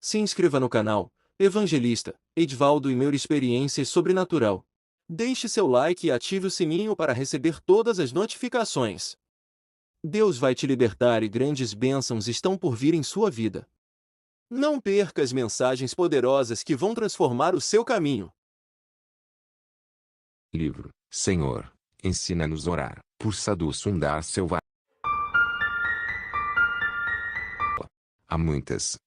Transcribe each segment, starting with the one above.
Se inscreva no canal Evangelista Edvaldo e Meu Experiência Sobrenatural. Deixe seu like e ative o sininho para receber todas as notificações. Deus vai te libertar e grandes bênçãos estão por vir em sua vida. Não perca as mensagens poderosas que vão transformar o seu caminho. Livro, Senhor, ensina-nos a orar, por Sadhu Sundar Selva. Há muitas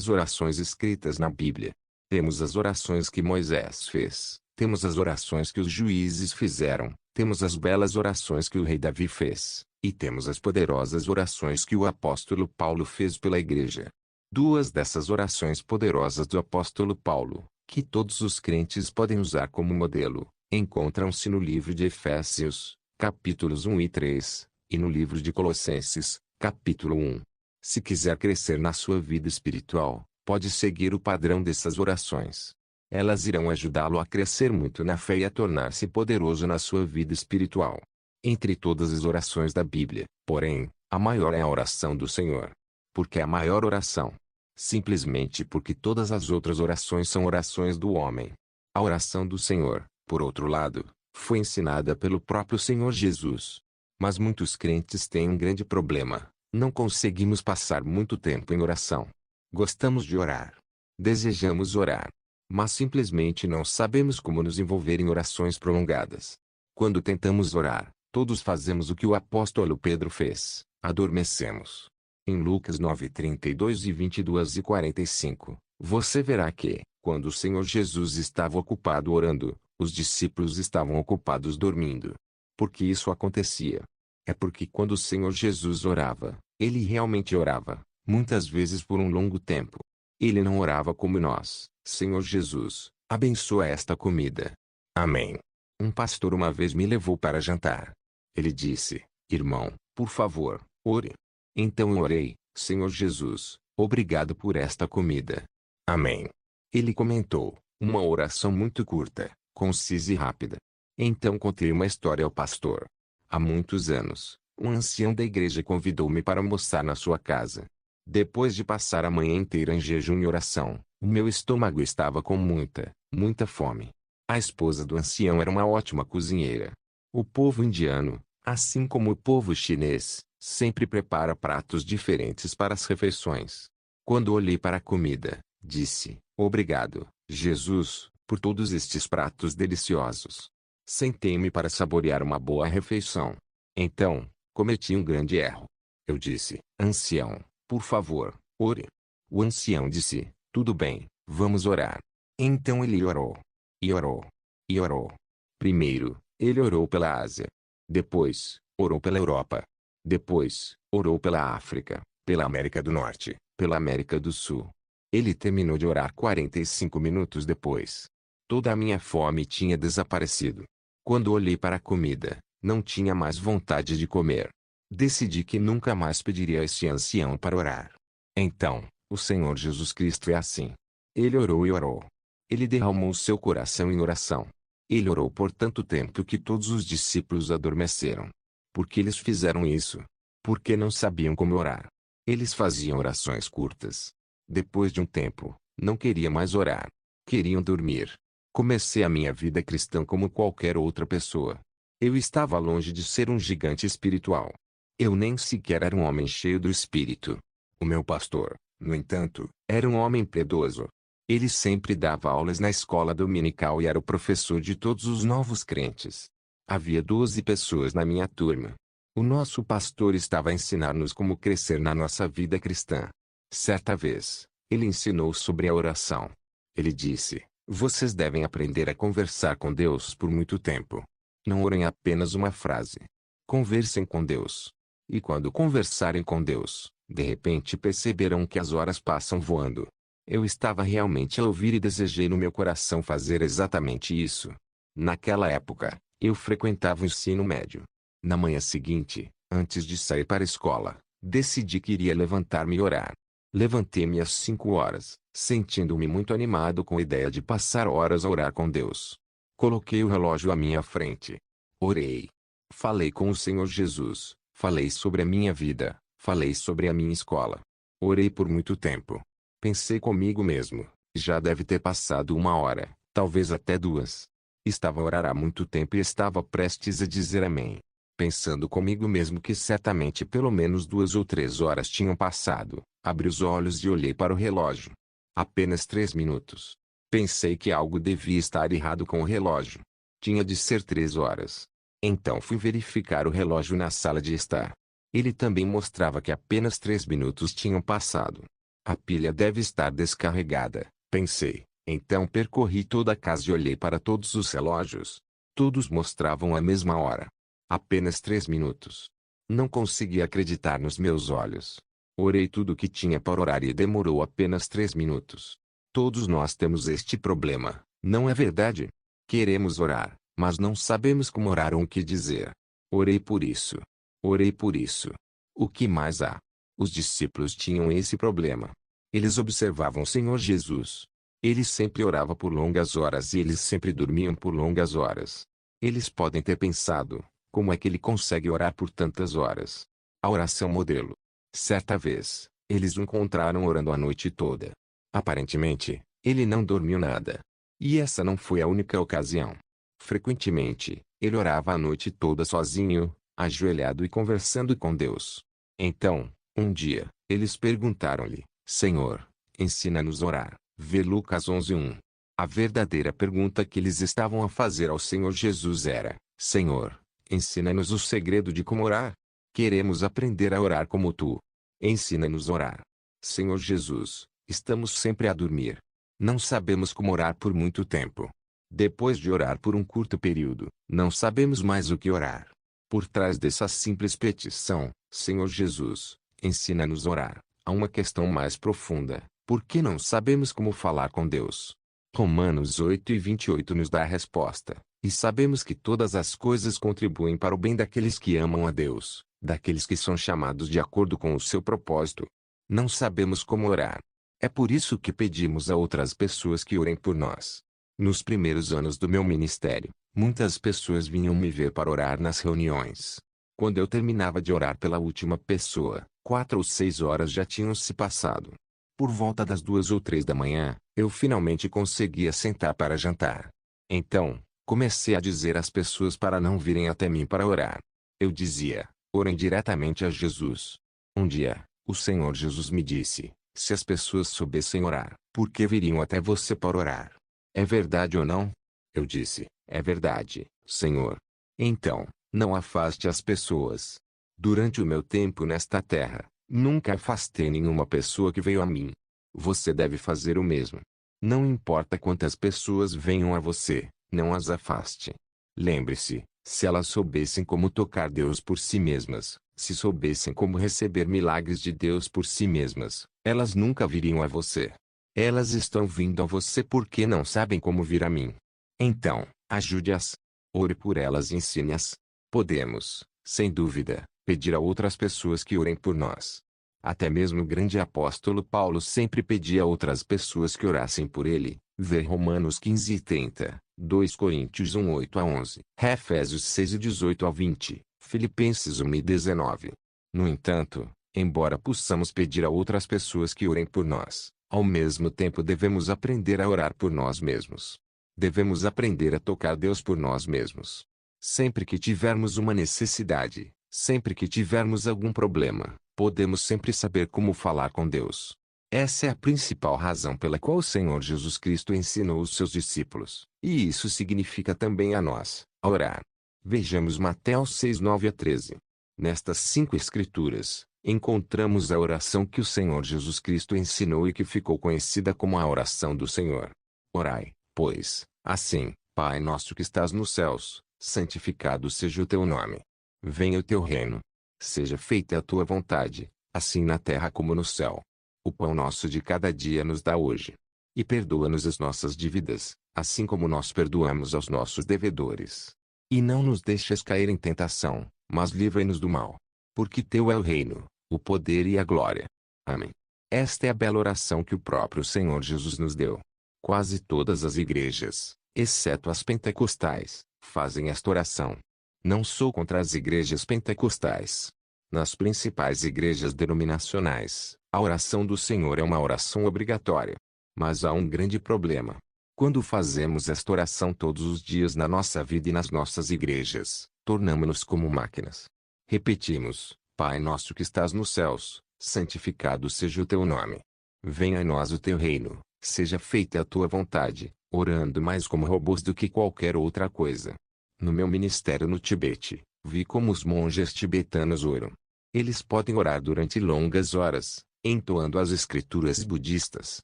orações escritas na Bíblia. Temos as orações que Moisés fez, temos as orações que os juízes fizeram, temos as belas orações que o rei Davi fez, e temos as poderosas orações que o apóstolo Paulo fez pela igreja. Duas dessas orações poderosas do apóstolo Paulo, que todos os crentes podem usar como modelo, encontram-se no livro de Efésios, capítulos 1 e 3, e no livro de Colossenses, capítulo 1. Se quiser crescer na sua vida espiritual, pode seguir o padrão dessas orações. Elas irão ajudá-lo a crescer muito na fé e a tornar-se poderoso na sua vida espiritual. Entre todas as orações da Bíblia, porém, a maior é a oração do Senhor. Por que a maior oração? Simplesmente porque todas as outras orações são orações do homem. A oração do Senhor, por outro lado, foi ensinada pelo próprio Senhor Jesus. Mas muitos crentes têm um grande problema. Não conseguimos passar muito tempo em oração. Gostamos de orar. Desejamos orar. Mas simplesmente não sabemos como nos envolver em orações prolongadas. Quando tentamos orar, todos fazemos o que o apóstolo Pedro fez: adormecemos. Em Lucas 9:32 e 22 e 45, você verá que, quando o Senhor Jesus estava ocupado orando, os discípulos estavam ocupados dormindo. Por que isso acontecia? É porque quando o Senhor Jesus orava, ele realmente orava, muitas vezes por um longo tempo. Ele não orava como nós: Senhor Jesus, abençoa esta comida. Amém. Um pastor uma vez me levou para jantar. Ele disse: irmão, por favor, ore. Então eu orei: Senhor Jesus, obrigado por esta comida. Amém. Ele comentou: uma oração muito curta, concisa e rápida. Então contei uma história ao pastor. Há muitos anos, um ancião da igreja convidou-me para almoçar na sua casa. Depois de passar a manhã inteira em jejum e oração, o meu estômago estava com muita fome. A esposa do ancião era uma ótima cozinheira. O povo indiano, assim como o povo chinês, sempre prepara pratos diferentes para as refeições. Quando olhei para a comida, disse: obrigado, Jesus, por todos estes pratos deliciosos. Sentei-me para saborear uma boa refeição. Então, cometi um grande erro. Eu disse: ancião, por favor, ore. O ancião disse: tudo bem, vamos orar. Então ele orou. E orou. E orou. Primeiro, ele orou pela Ásia. Depois, orou pela Europa. Depois, orou pela África, pela América do Norte, pela América do Sul. Ele terminou de orar 45 minutos depois. Toda a minha fome tinha desaparecido. Quando olhei para a comida, não tinha mais vontade de comer. Decidi que nunca mais pediria a esse ancião para orar. Então, o Senhor Jesus Cristo é assim. Ele orou e orou. Ele derramou seu coração em oração. Ele orou por tanto tempo que todos os discípulos adormeceram. Por que eles fizeram isso? Porque não sabiam como orar. Eles faziam orações curtas. Depois de um tempo, não queria mais orar. Queriam dormir. Comecei a minha vida cristã como qualquer outra pessoa. Eu estava longe de ser um gigante espiritual. Eu nem sequer era um homem cheio do Espírito. O meu pastor, no entanto, era um homem piedoso. Ele sempre dava aulas na escola dominical e era o professor de todos os novos crentes. Havia 12 pessoas na minha turma. O nosso pastor estava a ensinar-nos como crescer na nossa vida cristã. Certa vez, ele ensinou sobre a oração. Ele disse: vocês devem aprender a conversar com Deus por muito tempo. Não orem apenas uma frase. Conversem com Deus. E quando conversarem com Deus, de repente perceberão que as horas passam voando. Eu estava realmente a ouvir e desejei no meu coração fazer exatamente isso. Naquela época, eu frequentava o ensino médio. Na manhã seguinte, antes de sair para a escola, decidi que iria levantar-me e orar. Levantei-me às 5 horas, sentindo-me muito animado com a ideia de passar horas a orar com Deus. Coloquei o relógio à minha frente. Orei. Falei com o Senhor Jesus, falei sobre a minha vida, falei sobre a minha escola. Orei por muito tempo. Pensei comigo mesmo, já deve ter passado 1 hora, talvez até 2. Estava a orar há muito tempo e estava prestes a dizer amém. Pensando comigo mesmo que certamente pelo menos 2 ou 3 horas tinham passado, abri os olhos e olhei para o relógio. Apenas 3 minutos. Pensei que algo devia estar errado com o relógio. Tinha de ser 3 horas. Então fui verificar o relógio na sala de estar. Ele também mostrava que apenas 3 minutos tinham passado. A pilha deve estar descarregada, pensei. Então percorri toda a casa e olhei para todos os relógios. Todos mostravam a mesma hora. Apenas 3 minutos. Não consegui acreditar nos meus olhos. Orei tudo o que tinha para orar e demorou apenas 3 minutos. Todos nós temos este problema, não é verdade? Queremos orar, mas não sabemos como orar ou o que dizer. Orei por isso. Orei por isso. O que mais há? Os discípulos tinham esse problema. Eles observavam o Senhor Jesus. Ele sempre orava por longas horas e eles sempre dormiam por longas horas. Eles podem ter pensado, como é que ele consegue orar por tantas horas? A oração modelo. Certa vez, eles o encontraram orando a noite toda. Aparentemente, ele não dormiu nada. E essa não foi a única ocasião. Frequentemente, ele orava a noite toda sozinho, ajoelhado e conversando com Deus. Então, um dia, eles perguntaram-lhe, Senhor, ensina-nos a orar. Vê Lucas 11:1. A verdadeira pergunta que eles estavam a fazer ao Senhor Jesus era, Senhor, ensina-nos o segredo de como orar. Queremos aprender a orar como tu. Ensina-nos a orar. Senhor Jesus, estamos sempre a dormir. Não sabemos como orar por muito tempo. Depois de orar por um curto período, não sabemos mais o que orar. Por trás dessa simples petição, Senhor Jesus, ensina-nos a orar, há uma questão mais profunda. Por que não sabemos como falar com Deus? Romanos 8:28 nos dá a resposta. E sabemos que todas as coisas contribuem para o bem daqueles que amam a Deus, daqueles que são chamados de acordo com o seu propósito. Não sabemos como orar. É por isso que pedimos a outras pessoas que orem por nós. Nos primeiros anos do meu ministério, muitas pessoas vinham me ver para orar nas reuniões. Quando eu terminava de orar pela última pessoa, 4 ou 6 horas já tinham se passado. Por volta das 2 ou 3 da manhã, eu finalmente conseguia sentar para jantar. Então, comecei a dizer às pessoas para não virem até mim para orar. Eu dizia, orem diretamente a Jesus. Um dia, o Senhor Jesus me disse, se as pessoas soubessem orar, por que viriam até você para orar? É verdade ou não? Eu disse, é verdade, Senhor. Então, não afaste as pessoas. Durante o meu tempo nesta terra, nunca afastei nenhuma pessoa que veio a mim. Você deve fazer o mesmo. Não importa quantas pessoas venham a você, não as afaste. Lembre-se, se elas soubessem como tocar Deus por si mesmas, se soubessem como receber milagres de Deus por si mesmas, elas nunca viriam a você. Elas estão vindo a você porque não sabem como vir a mim. Então, ajude-as. Ore por elas e ensine-as. Podemos, sem dúvida, pedir a outras pessoas que orem por nós. Até mesmo o grande apóstolo Paulo sempre pedia a outras pessoas que orassem por ele. Vê Romanos 15:30, 2 Coríntios 1:8-11, Efésios 6:18-20, Filipenses 1:19. No entanto, embora possamos pedir a outras pessoas que orem por nós, ao mesmo tempo devemos aprender a orar por nós mesmos. Devemos aprender a tocar Deus por nós mesmos. Sempre que tivermos uma necessidade, sempre que tivermos algum problema, podemos sempre saber como falar com Deus. Essa é a principal razão pela qual o Senhor Jesus Cristo ensinou os seus discípulos, e isso significa também a nós, a orar. Vejamos Mateus 6:9-13. Nestas 5 escrituras, encontramos a oração que o Senhor Jesus Cristo ensinou e que ficou conhecida como a oração do Senhor. Orai, pois, assim, Pai nosso que estás nos céus, santificado seja o teu nome. Venha o teu reino. Seja feita a tua vontade, assim na terra como no céu. O pão nosso de cada dia nos dá hoje. E perdoa-nos as nossas dívidas, assim como nós perdoamos aos nossos devedores. E não nos deixes cair em tentação, mas livra-nos do mal. Porque teu é o reino, o poder e a glória. Amém. Esta é a bela oração que o próprio Senhor Jesus nos deu. Quase todas as igrejas, exceto as pentecostais, fazem esta oração. Não sou contra as igrejas pentecostais. Nas principais igrejas denominacionais, A oração do Senhor é uma oração obrigatória. Mas há um grande problema. Quando fazemos esta oração todos os dias na nossa vida e nas nossas igrejas, tornamo-nos como máquinas. Repetimos: Pai nosso que estás nos céus, santificado seja o teu nome. Venha a nós o teu reino, seja feita a tua vontade, orando mais como robôs do que qualquer outra coisa. No meu ministério no Tibete, vi como os monges tibetanos oram. Eles podem orar durante longas horas, entoando as escrituras budistas.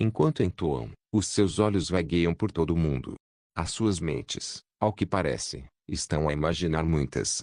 Enquanto entoam, os seus olhos vagueiam por todo o mundo. As suas mentes, ao que parece, estão a imaginar muitas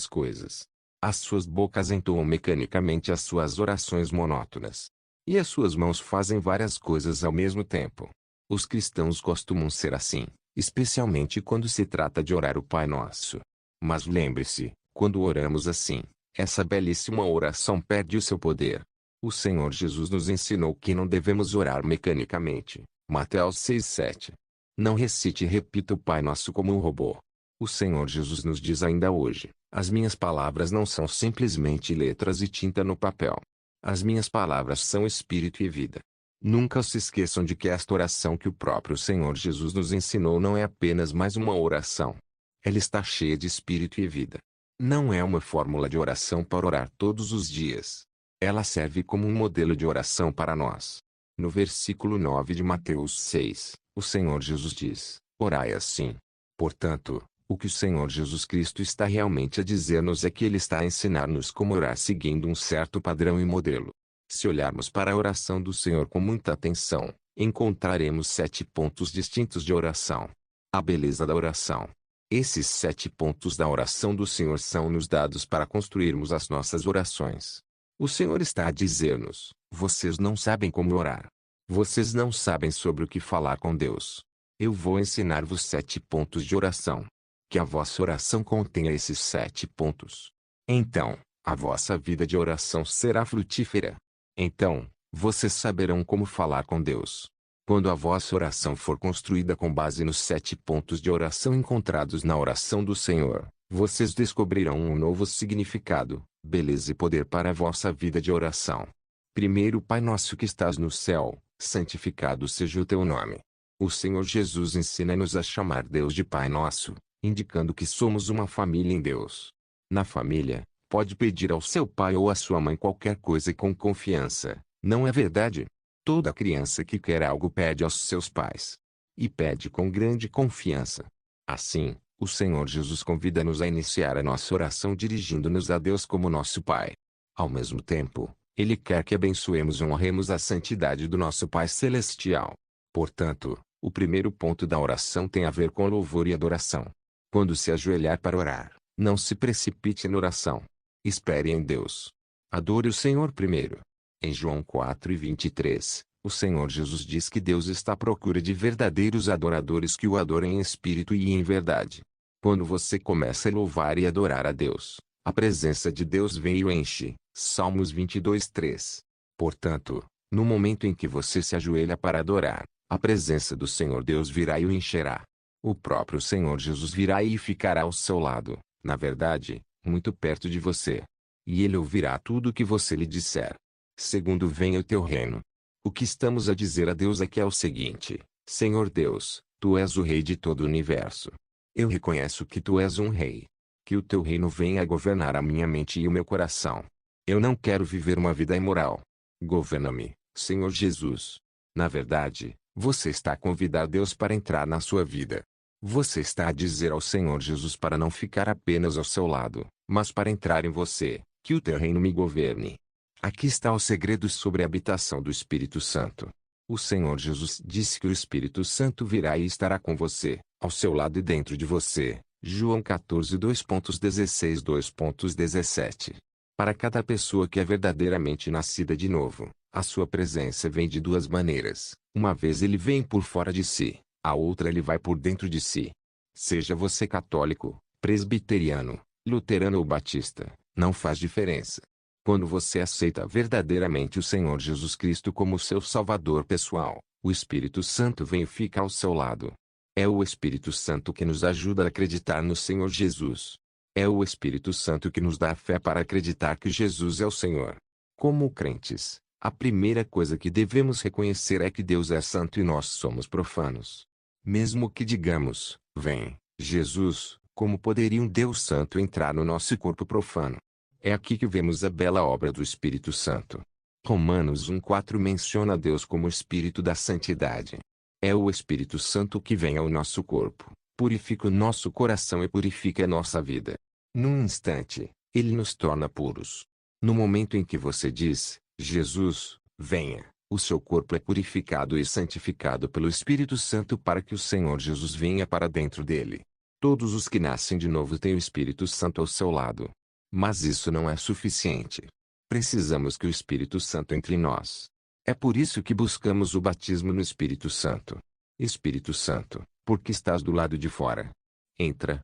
coisas. As suas bocas entoam mecanicamente as suas orações monótonas. E as suas mãos fazem várias coisas ao mesmo tempo. Os cristãos costumam ser assim, especialmente quando se trata de orar o Pai Nosso. Mas lembre-se, quando oramos assim, essa belíssima oração perde o seu poder. O Senhor Jesus nos ensinou que não devemos orar mecanicamente. Mateus 6:7. Não recite e repita o Pai Nosso como um robô. O Senhor Jesus nos diz ainda hoje: as minhas palavras não são simplesmente letras e tinta no papel. As minhas palavras são espírito e vida. Nunca se esqueçam de que esta oração que o próprio Senhor Jesus nos ensinou não é apenas mais uma oração. Ela está cheia de espírito e vida. Não é uma fórmula de oração para orar todos os dias. Ela serve como um modelo de oração para nós. No versículo 9 de Mateus 6, o Senhor Jesus diz: orai assim. Portanto, o que o Senhor Jesus Cristo está realmente a dizer-nos é que Ele está a ensinar-nos como orar seguindo um certo padrão e modelo. Se olharmos para a oração do Senhor com muita atenção, encontraremos 7 pontos distintos de oração. A beleza da oração. Esses 7 pontos da oração do Senhor são nos dados para construirmos as nossas orações. O Senhor está a dizer-nos: vocês não sabem como orar. Vocês não sabem sobre o que falar com Deus. Eu vou ensinar-vos 7 pontos de oração. Que a vossa oração contenha esses 7 pontos. Então, a vossa vida de oração será frutífera. Então, vocês saberão como falar com Deus. Quando a vossa oração for construída com base nos 7 pontos de oração encontrados na oração do Senhor, vocês descobrirão um novo significado, beleza e poder para a vossa vida de oração. Primeiro, Pai nosso que estás no céu, santificado seja o teu nome. O Senhor Jesus ensina-nos a chamar Deus de Pai nosso, indicando que somos uma família em Deus. Na família, pode pedir ao seu pai ou à sua mãe qualquer coisa com confiança, não é verdade? Toda criança que quer algo pede aos seus pais. E pede com grande confiança. Assim, o Senhor Jesus convida-nos a iniciar a nossa oração dirigindo-nos a Deus como nosso Pai. Ao mesmo tempo, Ele quer que abençoemos e honremos a santidade do nosso Pai Celestial. Portanto, o primeiro ponto da oração tem a ver com louvor e adoração. Quando se ajoelhar para orar, não se precipite na oração. Espere em Deus. Adore o Senhor primeiro. Em João 4:23, o Senhor Jesus diz que Deus está à procura de verdadeiros adoradores que o adorem em espírito e em verdade. Quando você começa a louvar e adorar a Deus, a presença de Deus vem e o enche. Salmos 22:3. Portanto, no momento em que você se ajoelha para adorar, a presença do Senhor Deus virá e o encherá. O próprio Senhor Jesus virá e ficará ao seu lado, na verdade, muito perto de você. E Ele ouvirá tudo o que você lhe disser. Segundo, venha o teu reino. O que estamos a dizer a Deus aqui é o seguinte: Senhor Deus, Tu és o Rei de todo o universo. Eu reconheço que Tu és um Rei. Que o Teu reino venha a governar a minha mente e o meu coração. Eu não quero viver uma vida imoral. Governa-me, Senhor Jesus. Na verdade, você está a convidar Deus para entrar na sua vida. Você está a dizer ao Senhor Jesus para não ficar apenas ao seu lado, mas para entrar em você, que o Teu reino me governe. Aqui está o segredo sobre a habitação do Espírito Santo. O Senhor Jesus disse que o Espírito Santo virá e estará com você, ao seu lado e dentro de você. João 14:2.16-2.17. Para cada pessoa que é verdadeiramente nascida de novo, a sua presença vem de duas maneiras. Uma vez ele vem por fora de si, a outra ele vai por dentro de si. Seja você católico, presbiteriano, luterano ou batista, não faz diferença. Quando você aceita verdadeiramente o Senhor Jesus Cristo como seu Salvador pessoal, o Espírito Santo vem e fica ao seu lado. É o Espírito Santo que nos ajuda a acreditar no Senhor Jesus. É o Espírito Santo que nos dá a fé para acreditar que Jesus é o Senhor. Como crentes, A primeira coisa que devemos reconhecer é que Deus é santo e nós somos profanos. Mesmo que digamos, vem, Jesus, como poderia um Deus santo entrar no nosso corpo profano? É aqui que vemos a bela obra do Espírito Santo. Romanos 1,4 menciona Deus como o Espírito da Santidade. É o Espírito Santo que vem ao nosso corpo, purifica o nosso coração e purifica a nossa vida. Num instante, ele nos torna puros. No momento em que você diz, Jesus, venha, o seu corpo é purificado e santificado pelo Espírito Santo para que o Senhor Jesus venha para dentro dele. Todos os que nascem de novo têm o Espírito Santo ao seu lado. Mas isso não é suficiente. Precisamos que o Espírito Santo entre em nós. É por isso que buscamos o batismo no Espírito Santo. Espírito Santo, por que estás do lado de fora? Entra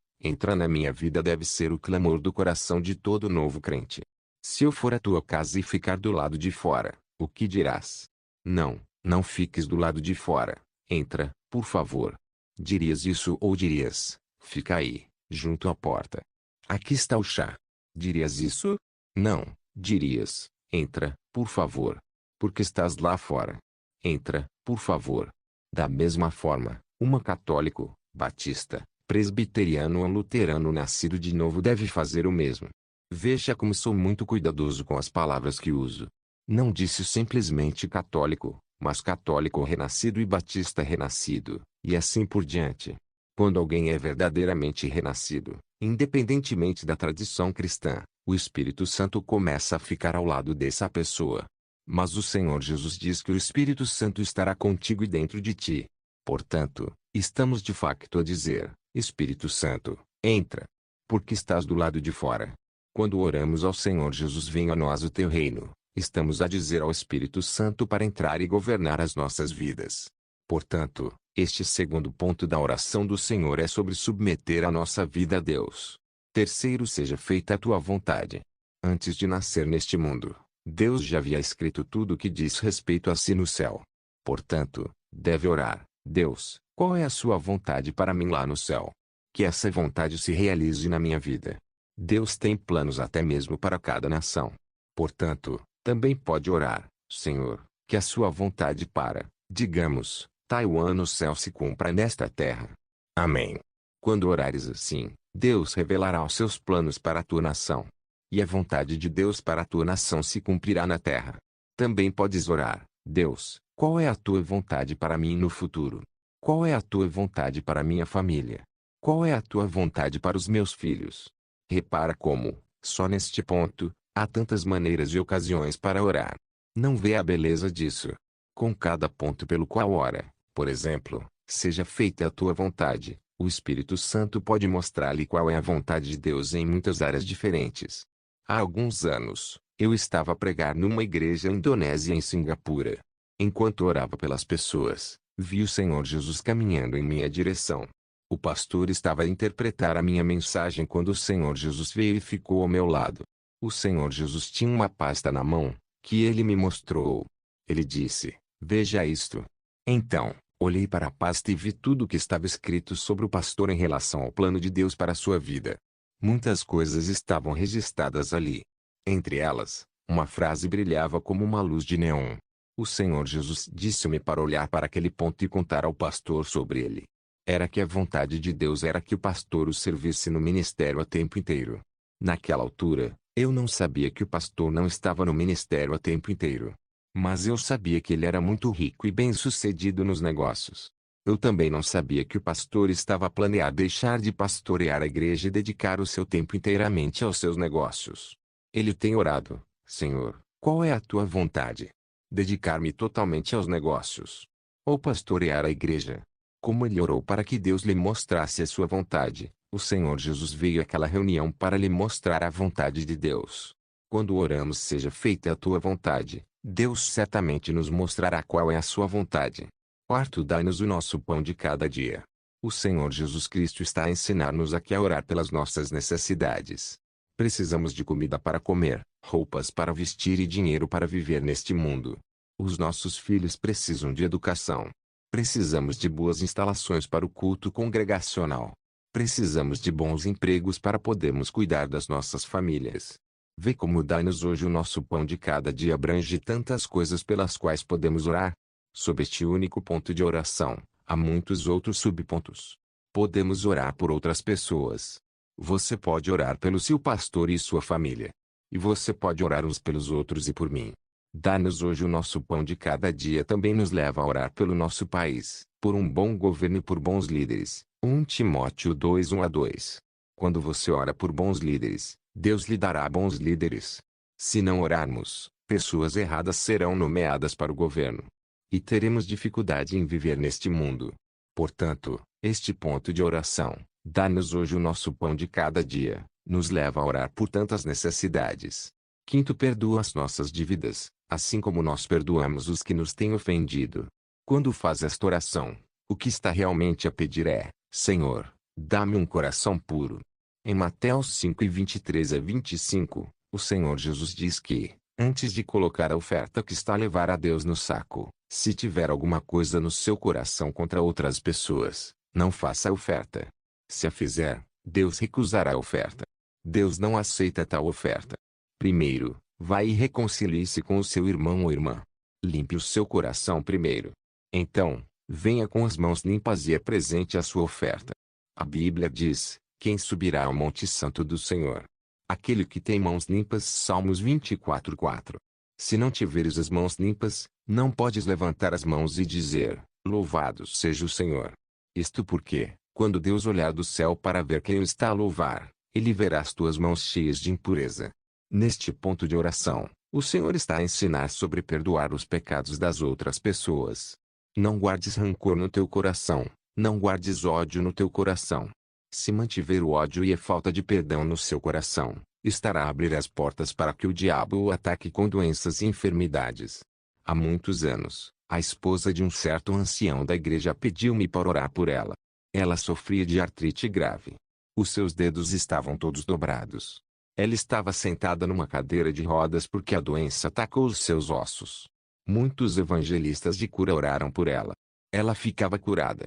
na minha vida deve ser o clamor do coração de todo novo crente. Se eu for à tua casa e ficar do lado de fora, o que dirás? Não fiques do lado de fora. Entra, por favor. Dirias isso ou dirias, fica aí, junto à porta. Aqui está o chá. Dirias isso? Não, dirias, entra, por favor. Porque estás lá fora. Entra, por favor. Da mesma forma, católico, batista, presbiteriano ou luterano nascido de novo deve fazer o mesmo. Veja como sou muito cuidadoso com as palavras que uso. Não disse simplesmente católico, mas católico renascido e batista renascido, e assim por diante. Quando alguém é verdadeiramente renascido, independentemente da tradição cristã, o Espírito Santo começa a ficar ao lado dessa pessoa. Mas o Senhor Jesus diz que o Espírito Santo estará contigo e dentro de ti. Portanto, estamos de facto a dizer, Espírito Santo, entra. Porque estás do lado de fora. Quando oramos ao Senhor Jesus venha a nós o teu reino, estamos a dizer ao Espírito Santo para entrar e governar as nossas vidas. Portanto, este segundo ponto da oração do Senhor é sobre submeter a nossa vida a Deus. Terceiro, seja feita a tua vontade. Antes de nascer neste mundo, Deus já havia escrito tudo o que diz respeito a si no céu. Portanto, deve orar, Deus, qual é a sua vontade para mim lá no céu? Que essa vontade se realize na minha vida. Deus tem planos até mesmo para cada nação. Portanto, também pode orar, Senhor, que a sua vontade para, digamos, Taiwan no céu se cumpra nesta terra. Amém. Quando orares assim, Deus revelará os seus planos para a tua nação. E a vontade de Deus para a tua nação se cumprirá na terra. Também podes orar, Deus, qual é a tua vontade para mim no futuro? Qual é a tua vontade para minha família? Qual é a tua vontade para os meus filhos? Repara como, só neste ponto, há tantas maneiras e ocasiões para orar. Não vê a beleza disso? Com cada ponto pelo qual ora, por exemplo, seja feita a tua vontade, o Espírito Santo pode mostrar-lhe qual é a vontade de Deus em muitas áreas diferentes. Há alguns anos, eu estava a pregar numa igreja indonésia em Singapura. Enquanto orava pelas pessoas, vi o Senhor Jesus caminhando em minha direção. O pastor estava a interpretar a minha mensagem quando o Senhor Jesus veio e ficou ao meu lado. O Senhor Jesus tinha uma pasta na mão, que ele me mostrou. Ele disse, veja isto. Então, olhei para a pasta e vi tudo o que estava escrito sobre o pastor em relação ao plano de Deus para a sua vida. Muitas coisas estavam registradas ali. Entre elas, uma frase brilhava como uma luz de neon. O Senhor Jesus disse-me para olhar para aquele ponto e contar ao pastor sobre ele. Era que a vontade de Deus era que o pastor o servisse no ministério a tempo inteiro. Naquela altura, eu não sabia que o pastor não estava no ministério a tempo inteiro. Mas eu sabia que ele era muito rico e bem-sucedido nos negócios. Eu também não sabia que o pastor estava a planear deixar de pastorear a igreja e dedicar o seu tempo inteiramente aos seus negócios. Ele tem orado, Senhor, qual é a tua vontade? Dedicar-me totalmente aos negócios? Ou pastorear a igreja? Como ele orou para que Deus lhe mostrasse a sua vontade, o Senhor Jesus veio àquela reunião para lhe mostrar a vontade de Deus. Quando oramos seja feita a tua vontade, Deus certamente nos mostrará qual é a sua vontade. Quarto, dai-nos o nosso pão de cada dia. O Senhor Jesus Cristo está a ensinar-nos aqui a orar pelas nossas necessidades. Precisamos de comida para comer, roupas para vestir e dinheiro para viver neste mundo. Os nossos filhos precisam de educação. Precisamos de boas instalações para o culto congregacional. Precisamos de bons empregos para podermos cuidar das nossas famílias. Vê como dai-nos hoje o nosso pão de cada dia abrange tantas coisas pelas quais podemos orar. Sob este único ponto de oração, há muitos outros subpontos. Podemos orar por outras pessoas. Você pode orar pelo seu pastor e sua família. E você pode orar uns pelos outros e por mim. Dá-nos hoje o nosso pão de cada dia também nos leva a orar pelo nosso país, por um bom governo e por bons líderes. 1 Timóteo 2, 1-2. Quando você ora por bons líderes, Deus lhe dará bons líderes. Se não orarmos, pessoas erradas serão nomeadas para o governo. E teremos dificuldade em viver neste mundo. Portanto, este ponto de oração, dá-nos hoje o nosso pão de cada dia, nos leva a orar por tantas necessidades. Quinto, perdoa as nossas dívidas, assim como nós perdoamos os que nos têm ofendido. Quando faz esta oração, o que está realmente a pedir é: Senhor, dá-me um coração puro. Em Mateus 5:23-25, o Senhor Jesus diz que, antes de colocar a oferta que está a levar a Deus no saco, se tiver alguma coisa no seu coração contra outras pessoas, não faça a oferta. Se a fizer, Deus recusará a oferta. Deus não aceita tal oferta. Primeiro, vá e reconcilie-se com o seu irmão ou irmã. Limpe o seu coração primeiro. Então, venha com as mãos limpas e apresente a sua oferta. A Bíblia diz: quem subirá ao monte santo do Senhor? Aquele que tem mãos limpas. Salmos 24:4. Se não tiveres as mãos limpas, não podes levantar as mãos e dizer: louvado seja o Senhor. Isto porque, quando Deus olhar do céu para ver quem o está a louvar, ele verá as tuas mãos cheias de impureza. Neste ponto de oração, o Senhor está a ensinar sobre perdoar os pecados das outras pessoas. Não guardes rancor no teu coração, não guardes ódio no teu coração. Se mantiver o ódio e a falta de perdão no seu coração, estará a abrir as portas para que o diabo o ataque com doenças e enfermidades. Há muitos anos, a esposa de um certo ancião da igreja pediu-me para orar por ela. Ela sofria de artrite grave. Os seus dedos estavam todos dobrados. Ela estava sentada numa cadeira de rodas porque a doença atacou os seus ossos. Muitos evangelistas de cura oraram por ela. Ela ficava curada.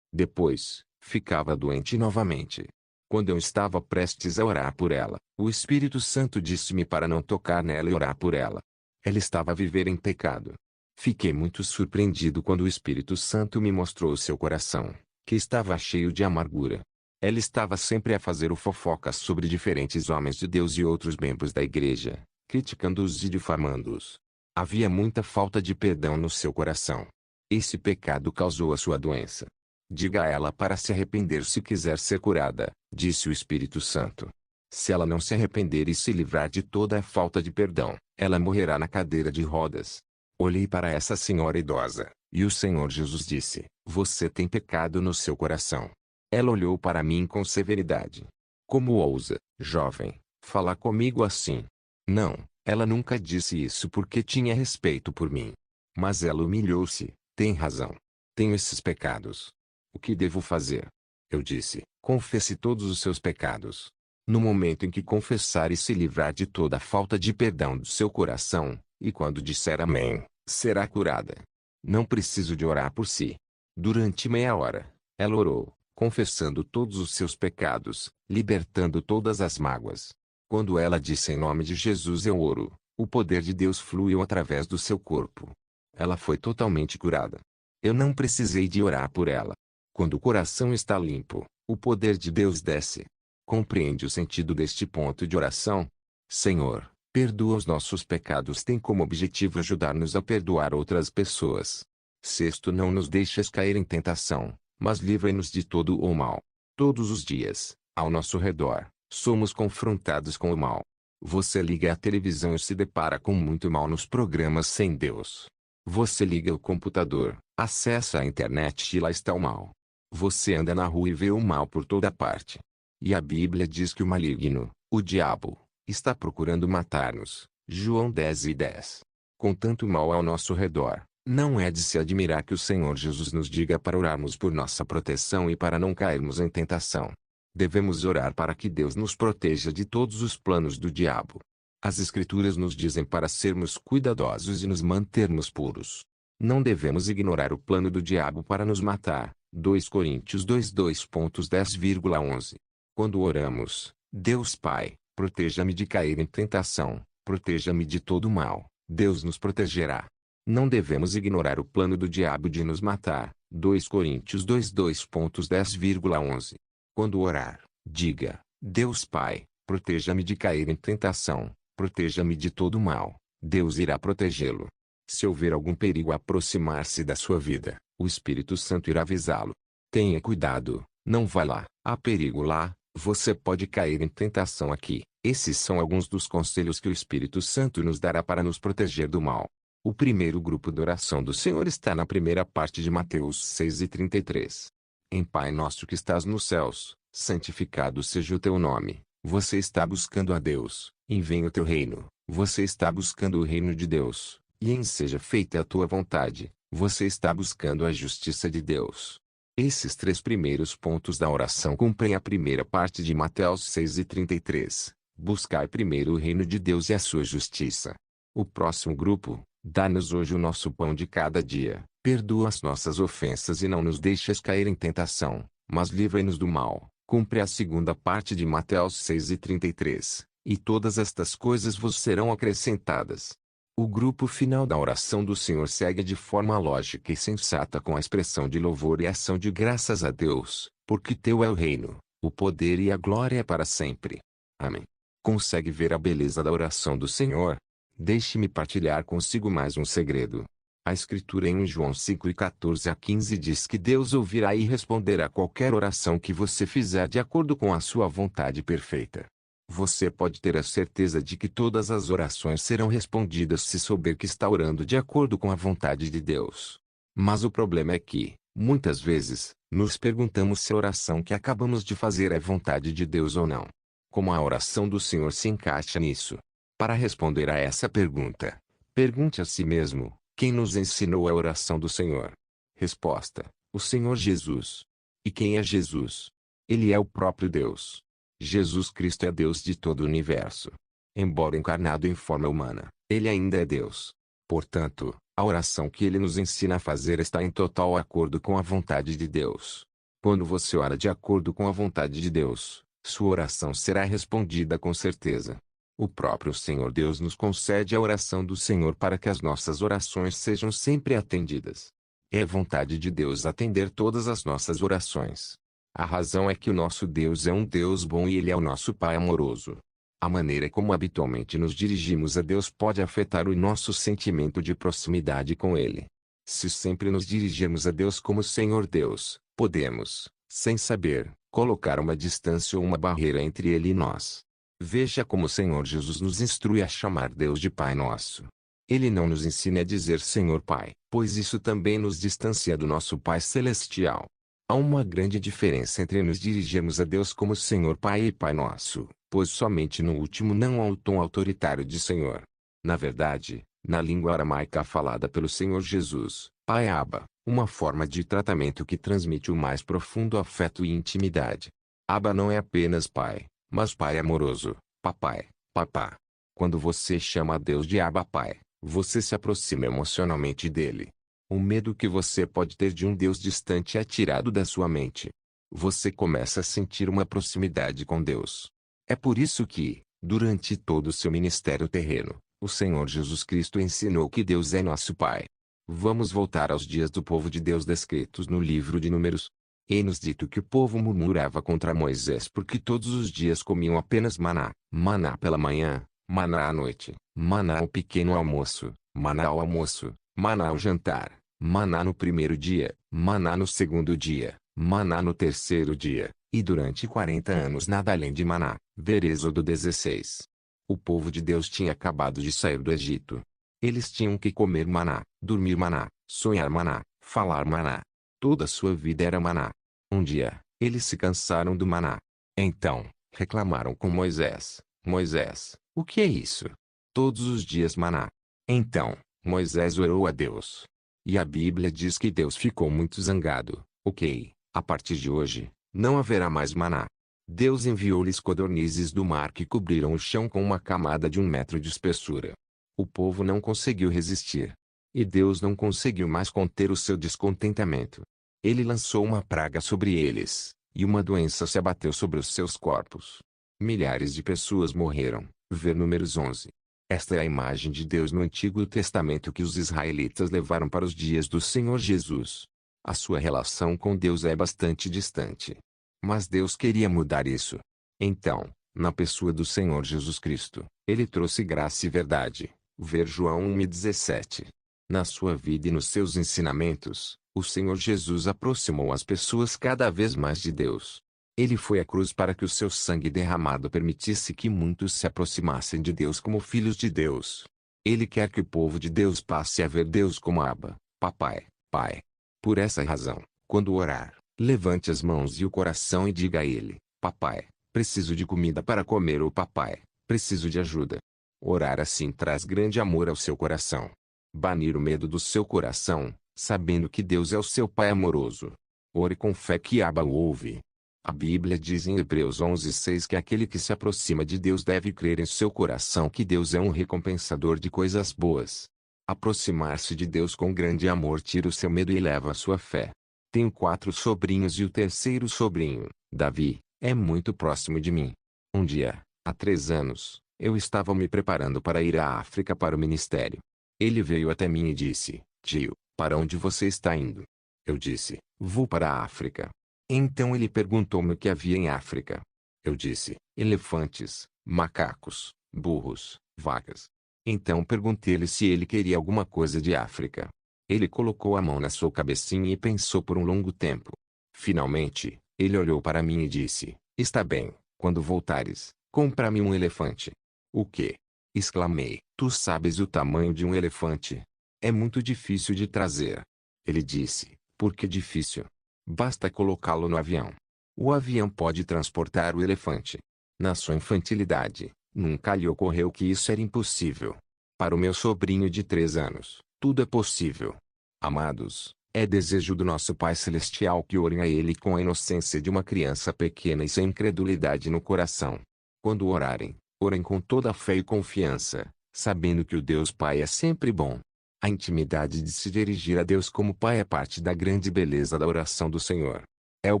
Depois, ficava doente novamente. Quando eu estava prestes a orar por ela, o Espírito Santo disse-me para não tocar nela e orar por ela. Ela estava a viver em pecado. Fiquei muito surpreendido quando o Espírito Santo me mostrou o seu coração, que estava cheio de amargura. Ela estava sempre a fazer fofocas sobre diferentes homens de Deus e outros membros da igreja, criticando-os e difamando-os. Havia muita falta de perdão no seu coração. Esse pecado causou a sua doença. Diga a ela para se arrepender se quiser ser curada, disse o Espírito Santo. Se ela não se arrepender e se livrar de toda a falta de perdão, ela morrerá na cadeira de rodas. Olhei para essa senhora idosa, e o Senhor Jesus disse: você tem pecado no seu coração. Ela olhou para mim com severidade. Como ousa, jovem, falar comigo assim? Não, ela nunca disse isso porque tinha respeito por mim. Mas ela humilhou-se. Tem razão. Tenho esses pecados. O que devo fazer? Eu disse: confesse todos os seus pecados. No momento em que confessar e se livrar de toda a falta de perdão do seu coração, e quando disser amém, será curada. Não preciso de orar por si. Durante meia hora, ela orou, confessando todos os seus pecados, libertando todas as mágoas. Quando ela disse em nome de Jesus eu oro, o poder de Deus fluiu através do seu corpo. Ela foi totalmente curada. Eu não precisei de orar por ela. Quando o coração está limpo, o poder de Deus desce. Compreende o sentido deste ponto de oração? Senhor, perdoa os nossos pecados tem como objetivo ajudar-nos a perdoar outras pessoas. Sexto, não nos deixes cair em tentação, mas livra-nos de todo o mal. Todos os dias, ao nosso redor, somos confrontados com o mal. Você liga a televisão e se depara com muito mal nos programas sem Deus. Você liga o computador, acessa a internet e lá está o mal. Você anda na rua e vê o mal por toda parte. E a Bíblia diz que o maligno, o diabo, está procurando matar-nos. João 10:10. Com tanto mal ao nosso redor, não é de se admirar que o Senhor Jesus nos diga para orarmos por nossa proteção e para não cairmos em tentação. Devemos orar para que Deus nos proteja de todos os planos do diabo. As Escrituras nos dizem para sermos cuidadosos e nos mantermos puros. Não devemos ignorar o plano do diabo para nos matar. 2 Coríntios 2:2.10,11. Quando oramos, Deus Pai, proteja-me de cair em tentação, proteja-me de todo mal, Deus nos protegerá. Não devemos ignorar o plano do diabo de nos matar. 2 Coríntios 2:10,11. Quando orar, diga: Deus Pai, proteja-me de cair em tentação, proteja-me de todo mal, Deus irá protegê-lo. Se houver algum perigo aproximar-se da sua vida, o Espírito Santo irá avisá-lo. Tenha cuidado, não vá lá, há perigo lá, você pode cair em tentação aqui. Esses são alguns dos conselhos que o Espírito Santo nos dará para nos proteger do mal. O primeiro grupo de oração do Senhor está na primeira parte de Mateus 6:33. Em Pai nosso que estás nos céus, santificado seja o teu nome. Você está buscando a Deus, e venha o teu reino. Você está buscando o reino de Deus, e seja feita a tua vontade. Você está buscando a justiça de Deus. Esses 3 primeiros pontos da oração cumprem a primeira parte de Mateus 6:33. Buscai primeiro o reino de Deus e a sua justiça. O próximo grupo: dá-nos hoje o nosso pão de cada dia. Perdoa as nossas ofensas e não nos deixes cair em tentação, mas livra-nos do mal. Cumpre a segunda parte de Mateus 6:33. E todas estas coisas vos serão acrescentadas. O grupo final da oração do Senhor segue de forma lógica e sensata com a expressão de louvor e ação de graças a Deus, porque teu é o reino, o poder e a glória para sempre. Amém. Consegue ver a beleza da oração do Senhor? Deixe-me partilhar consigo mais um segredo. A Escritura em João 5:14-15 diz que Deus ouvirá e responderá qualquer oração que você fizer de acordo com a sua vontade perfeita. Você pode ter a certeza de que todas as orações serão respondidas se souber que está orando de acordo com a vontade de Deus. Mas o problema é que, muitas vezes, nos perguntamos se a oração que acabamos de fazer é vontade de Deus ou não. Como a oração do Senhor se encaixa nisso? Para responder a essa pergunta, pergunte a si mesmo: quem nos ensinou a oração do Senhor? Resposta: o Senhor Jesus. E quem é Jesus? Ele é o próprio Deus. Jesus Cristo é Deus de todo o universo. Embora encarnado em forma humana, ele ainda é Deus. Portanto, a oração que ele nos ensina a fazer está em total acordo com a vontade de Deus. Quando você ora de acordo com a vontade de Deus, sua oração será respondida com certeza. O próprio Senhor Deus nos concede a oração do Senhor para que as nossas orações sejam sempre atendidas. É vontade de Deus atender todas as nossas orações. A razão é que o nosso Deus é um Deus bom e Ele é o nosso Pai amoroso. A maneira como habitualmente nos dirigimos a Deus pode afetar o nosso sentimento de proximidade com Ele. Se sempre nos dirigirmos a Deus como Senhor Deus, podemos, sem saber, colocar uma distância ou uma barreira entre Ele e nós. Veja como o Senhor Jesus nos instrui a chamar Deus de Pai Nosso. Ele não nos ensina a dizer Senhor Pai, pois isso também nos distancia do nosso Pai Celestial. Há uma grande diferença entre nos dirigirmos a Deus como Senhor Pai e Pai Nosso, pois somente no último não há o tom autoritário de Senhor. Na verdade, na língua aramaica falada pelo Senhor Jesus, Pai Abba, uma forma de tratamento que transmite o mais profundo afeto e intimidade. Abba não é apenas Pai, mas Pai amoroso, Papai, Papá. Quando você chama a Deus de Abba Pai, você se aproxima emocionalmente dele. O medo que você pode ter de um Deus distante é tirado da sua mente. Você começa a sentir uma proximidade com Deus. É por isso que, durante todo o seu ministério terreno, o Senhor Jesus Cristo ensinou que Deus é nosso Pai. Vamos voltar aos dias do povo de Deus descritos no livro de Números. É-nos dito que o povo murmurava contra Moisés porque todos os dias comiam apenas maná, maná pela manhã, maná à noite, maná ao pequeno almoço, maná ao almoço, maná ao jantar, maná no primeiro dia, maná no segundo dia, maná no terceiro dia, e durante 40 anos nada além de maná. Ver Êxodo 16. O povo de Deus tinha acabado de sair do Egito. Eles tinham que comer maná, dormir maná, sonhar maná, falar maná. Toda a sua vida era maná. Um dia, eles se cansaram do maná. Então, reclamaram com Moisés: Moisés, o que é isso? Todos os dias maná. Então, Moisés orou a Deus. E a Bíblia diz que Deus ficou muito zangado. Ok, a partir de hoje, não haverá mais maná. Deus enviou-lhes codornizes do mar que cobriram o chão com uma camada de 1 metro de espessura. O povo não conseguiu resistir. E Deus não conseguiu mais conter o seu descontentamento. Ele lançou uma praga sobre eles, e uma doença se abateu sobre os seus corpos. Milhares de pessoas morreram. Ver Números 11. Esta é a imagem de Deus no Antigo Testamento que os israelitas levaram para os dias do Senhor Jesus. A sua relação com Deus é bastante distante. Mas Deus queria mudar isso. Então, na pessoa do Senhor Jesus Cristo, Ele trouxe graça e verdade. Ver João 1:17. Na sua vida e nos seus ensinamentos, o Senhor Jesus aproximou as pessoas cada vez mais de Deus. Ele foi à cruz para que o seu sangue derramado permitisse que muitos se aproximassem de Deus como filhos de Deus. Ele quer que o povo de Deus passe a ver Deus como Abba, Papai, Pai. Por essa razão, quando orar, levante as mãos e o coração e diga a Ele: Papai, preciso de comida para comer, ou Papai, preciso de ajuda. Orar assim traz grande amor ao seu coração. Banir o medo do seu coração, sabendo que Deus é o seu Pai amoroso. Ore com fé que Abba o ouve. A Bíblia diz em Hebreus 11:6 que aquele que se aproxima de Deus deve crer em seu coração que Deus é um recompensador de coisas boas. Aproximar-se de Deus com grande amor tira o seu medo e eleva a sua fé. Tenho 4 sobrinhos e o terceiro sobrinho, Davi, é muito próximo de mim. Um dia, há 3 anos, eu estava me preparando para ir à África para o ministério. Ele veio até mim e disse: Tio, para onde você está indo? Eu disse: Vou para a África. Então ele perguntou-me o que havia em África. Eu disse: elefantes, macacos, burros, vacas. Então perguntei-lhe se ele queria alguma coisa de África. Ele colocou a mão na sua cabecinha e pensou por um longo tempo. Finalmente, ele olhou para mim e disse: Está bem, quando voltares, compra-me um elefante. O quê? Exclamei. Tu sabes o tamanho de um elefante? É muito difícil de trazer. Ele disse: Por que difícil? Basta colocá-lo no avião. O avião pode transportar o elefante. Na sua infantilidade, nunca lhe ocorreu que isso era impossível. Para o meu sobrinho de 3 anos, tudo é possível. Amados, é desejo do nosso Pai Celestial que orem a Ele com a inocência de uma criança pequena e sem incredulidade no coração. Quando orarem, orem com toda a fé e confiança, sabendo que o Deus Pai é sempre bom. A intimidade de se dirigir a Deus como Pai é parte da grande beleza da oração do Senhor. É o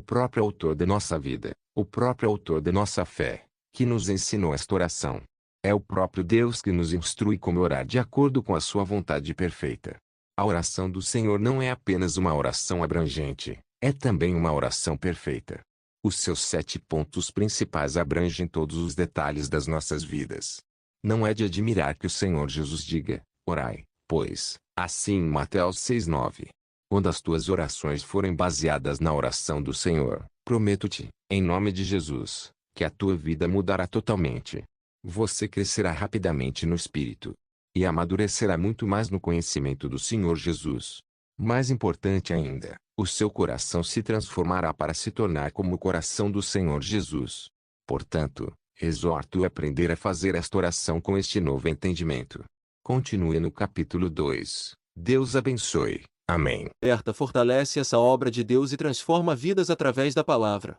próprio autor de nossa vida, o próprio autor de nossa fé, que nos ensinou esta oração. É o próprio Deus que nos instrui como orar de acordo com a sua vontade perfeita. A oração do Senhor não é apenas uma oração abrangente, é também uma oração perfeita. Os seus 7 pontos principais abrangem todos os detalhes das nossas vidas. Não é de admirar que o Senhor Jesus diga: Orai, pois, assim em Mateus 6:9. Quando as tuas orações forem baseadas na oração do Senhor, prometo-te, em nome de Jesus, que a tua vida mudará totalmente. Você crescerá rapidamente no Espírito. E amadurecerá muito mais no conhecimento do Senhor Jesus. Mais importante ainda, o seu coração se transformará para se tornar como o coração do Senhor Jesus. Portanto, exorto-o a aprender a fazer esta oração com este novo entendimento. Continue no capítulo 2. Deus abençoe. Amém. Fortalece essa obra de Deus e transforma vidas através da palavra.